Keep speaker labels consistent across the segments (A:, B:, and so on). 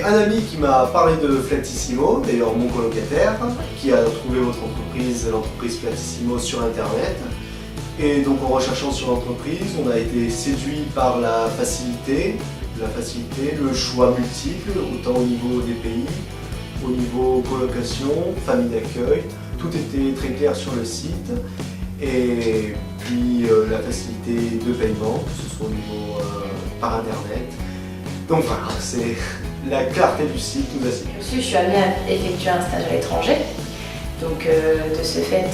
A: un ami qui m'a parlé de Flatissimo, d'ailleurs mon colocataire, qui a trouvé votre entreprise, l'entreprise Flatissimo sur internet. Et donc en recherchant sur l'entreprise, on a été séduit par la facilité, le choix multiple, autant au niveau des pays, au niveau colocation, famille d'accueil. Tout était très clair sur le site. Et puis la facilité de paiement, que ce soit au niveau par internet. Donc voilà, c'est la clarté du site nous a séduit.
B: Je suis amenée à effectuer un stage à l'étranger. Donc de ce fait,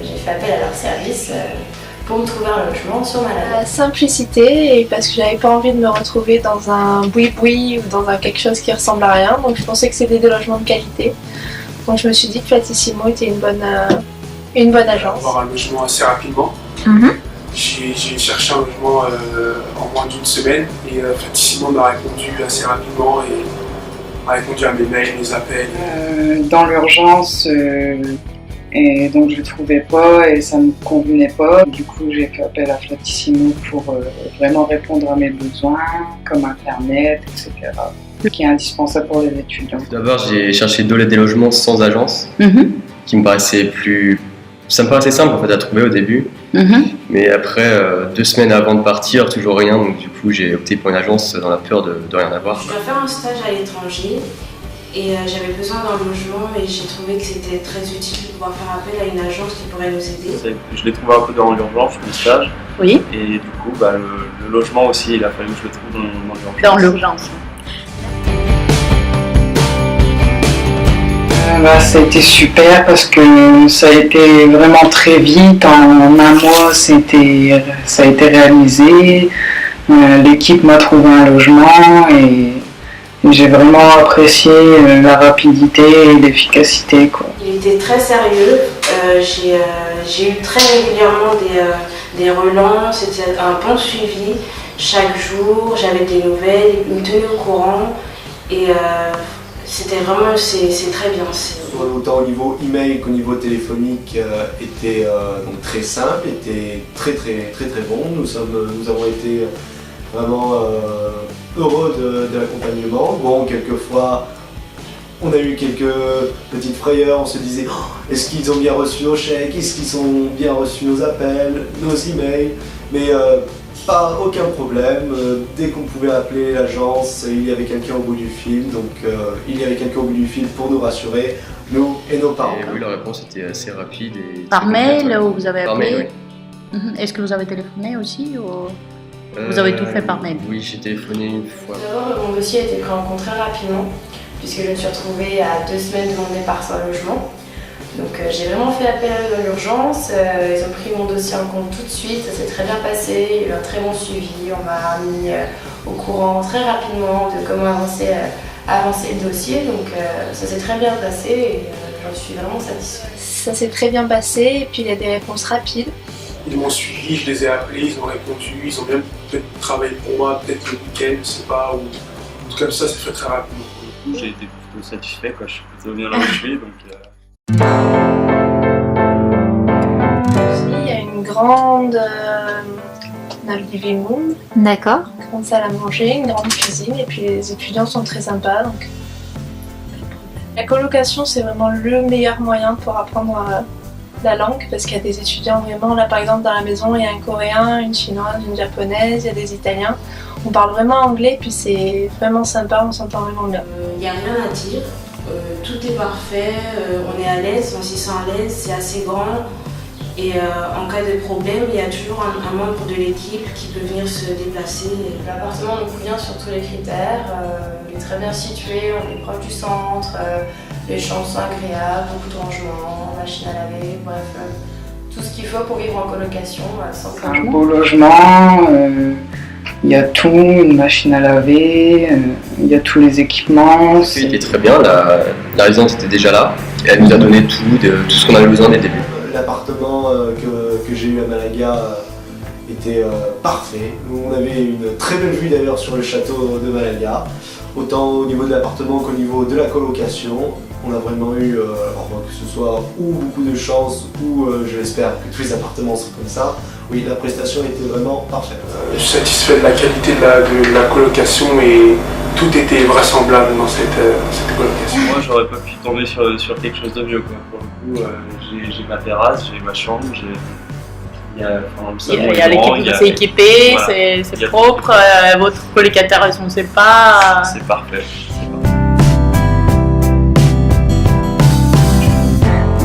B: j'ai fait appel à leur service pour me trouver un logement sur Malaga.
C: La simplicité, et parce que j'avais pas envie de me retrouver dans un boui-boui ou dans quelque chose qui ressemble à rien. Donc je pensais que c'était des logements de qualité. Donc je me suis dit que Flatissimo était une bonne agence.
D: Avoir un logement assez rapidement. J'ai cherché un logement en moins d'une semaine et Flatissimo m'a répondu assez rapidement et m'a répondu à mes mails, mes appels.
E: Dans l'urgence, et donc je ne trouvais pas et ça ne me convenait pas. Du coup j'ai fait appel à Flatissimo pour vraiment répondre à mes besoins, comme internet, etc. Qui est indispensable pour les étudiants.
F: D'abord j'ai cherché des logements sans agence, qui me paraissait ça me paraissait simple en fait à trouver au début. Mais après 2 semaines avant de partir, toujours rien, donc du coup j'ai opté pour une agence dans la peur de rien avoir.
B: Je dois faire un stage à l'étranger et j'avais besoin d'un logement et j'ai trouvé que c'était très utile de pouvoir faire appel à une agence qui pourrait nous aider.
G: Je l'ai trouvé un peu dans l'urgence, le stage.
H: Oui.
G: Et du coup le logement aussi, il a fallu que je le trouve dans l'urgence.
H: Dans l'urgence.
E: Ça a été super parce que ça a été vraiment très vite, en un mois ça a été réalisé, l'équipe m'a trouvé un logement et j'ai vraiment apprécié la rapidité et l'efficacité.
B: Il était très sérieux, j'ai eu très régulièrement des relents, c'était un bon suivi, chaque jour j'avais des nouvelles, il me tenait au courant et c'était vraiment, c'est très bien.
A: Autant au niveau email qu'au niveau téléphonique était donc très simple, était très bon. Nous avons été vraiment heureux de l'accompagnement. Bon, quelquefois, on a eu quelques petites frayeurs, on se disait est-ce qu'ils ont bien reçu nos chèques, est-ce qu'ils ont bien reçu nos appels, nos emails, mais aucun problème. Dès qu'on pouvait appeler l'agence, il y avait quelqu'un au bout du fil, donc il y avait quelqu'un au bout du fil pour nous rassurer, nous et nos parents.
F: Et oui, la réponse était assez rapide.
H: Par mail ou vous avez appelé?
F: Par mail, oui.
H: Est-ce que vous avez téléphoné aussi ou vous avez tout fait par mail?
F: Oui, j'ai téléphoné une fois.
B: D'abord, mon dossier a été pris en compte très rapidement, puisque je me suis retrouvée à 2 semaines de mon départ sans logement. Donc j'ai vraiment fait appel à eux dans l'urgence, ils ont pris mon dossier en compte tout de suite, ça s'est très bien passé, il y a eu un très bon suivi, on m'a mis au courant très rapidement de comment avancer le dossier, donc ça s'est très bien passé et j'en suis vraiment satisfaite.
C: Ça s'est très bien passé et puis il y a des réponses rapides.
D: Ils m'ont suivi, je les ai appelés, ils ont répondu, ils ont même peut-être travaillé pour moi, peut-être le week-end, je sais pas, ou en tout cas ça s'est fait très rapidement.
G: Du coup j'ai été plutôt satisfait, je suis plutôt bien là où je suis. Donc,
C: Il y a une grande on a le living room,
H: D'accord.
C: une grande salle à manger, une grande cuisine et puis les étudiants sont très sympas. Donc la colocation c'est vraiment le meilleur moyen pour apprendre la langue parce qu'il y a des étudiants vraiment, là par exemple dans la maison il y a un coréen, une chinoise, une japonaise, il y a des italiens. On parle vraiment anglais puis c'est vraiment sympa, on s'entend vraiment bien.
B: Il n'y a rien à dire, tout est parfait, on est à l'aise, on s'y sent à l'aise, c'est assez grand. Et en cas de problème, il y a toujours un membre de l'équipe qui peut venir se déplacer. L'appartement nous convient sur tous les critères, il est très bien situé, on est proche du centre, les chambres sont agréables, beaucoup de rangements, machine à laver, bref, tout ce qu'il faut pour vivre en colocation sans problème.
E: Un beau logement, il y a tout, une machine à laver, il y a tous les équipements.
F: Il était très bien, la résidence était déjà là, et elle nous a donné tout ce qu'on avait besoin dès le début.
A: L'appartement que j'ai eu à Malaga était parfait. On avait une très belle vue d'ailleurs sur le château de Malaga, autant au niveau de l'appartement qu'au niveau de la colocation. On a vraiment eu, que ce soit ou beaucoup de chance ou je l'espère que tous les appartements sont comme ça. Oui, la prestation était vraiment parfaite.
D: Je suis satisfait de la qualité de la colocation et tout était vraisemblable dans cette colocation.
G: Moi, j'aurais pas pu tomber sur quelque chose de mieux, quoi. Pour le coup, j'ai ma terrasse, j'ai ma chambre, il y a
H: l'équipe, c'est équipé, voilà. C'est propre, votre colocataire, on ne sait pas.
G: C'est parfait.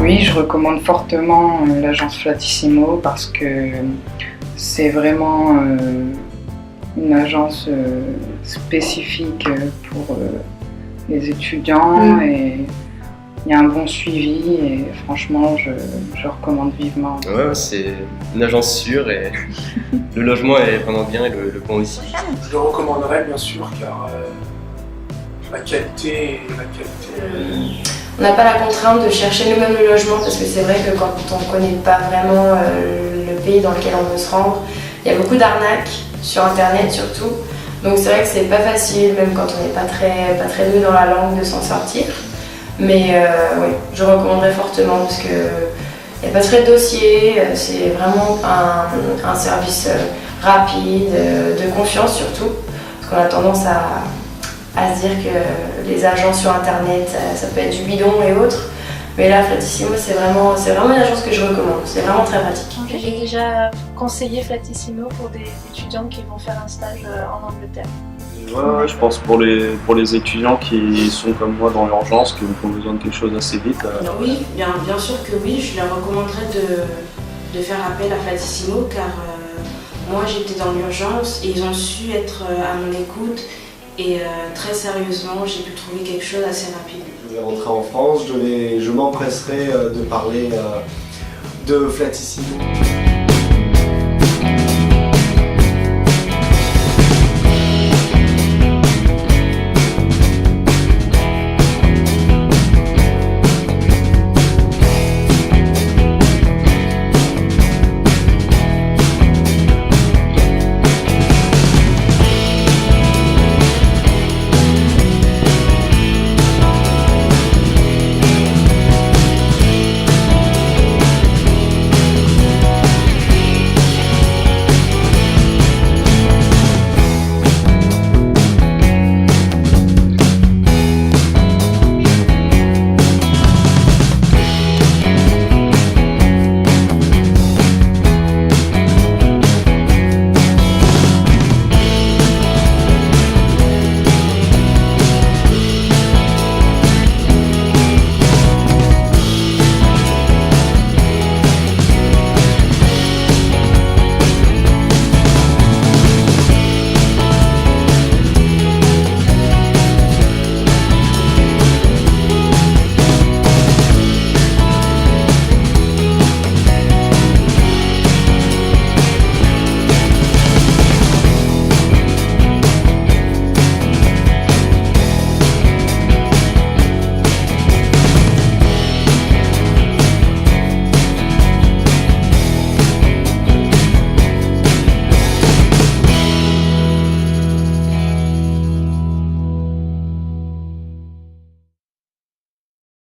E: Oui, je recommande fortement l'agence Flatissimo parce que c'est vraiment une agence spécifique pour les étudiants et il y a un bon suivi et franchement je recommande vivement.
F: Ouais, c'est une agence sûre et le logement est vraiment bien et le pont aussi.
D: Je le recommanderais bien sûr car la qualité.
B: On n'a pas la contrainte de chercher nous-mêmes le logement parce que c'est vrai que quand on ne connaît pas vraiment le pays dans lequel on veut se rendre, il y a beaucoup d'arnaques sur internet surtout. Donc c'est vrai que c'est pas facile, même quand on n'est pas très doué dans la langue, de s'en sortir. Mais oui, je recommanderais fortement parce qu'il n'y a pas de frais de dossier, c'est vraiment un service rapide, de confiance surtout. Parce qu'on a tendance à se dire que les agences sur internet, ça peut être du bidon et autres. Mais là, Flatissimo, c'est vraiment une agence que je recommande. C'est vraiment très pratique.
C: J'ai déjà conseillé Flatissimo pour des étudiants qui vont faire un stage en Angleterre.
G: Ouais, je pense pour les étudiants qui sont comme moi dans l'urgence, qui ont besoin de quelque chose assez vite.
B: Oui, bien sûr que oui. Je leur recommanderais de faire appel à Flatissimo car moi j'étais dans l'urgence et ils ont su être à mon écoute. Et très sérieusement, j'ai pu trouver quelque chose assez rapide.
A: Je vais rentrer en France, je m'empresserai de parler de Flatissimo.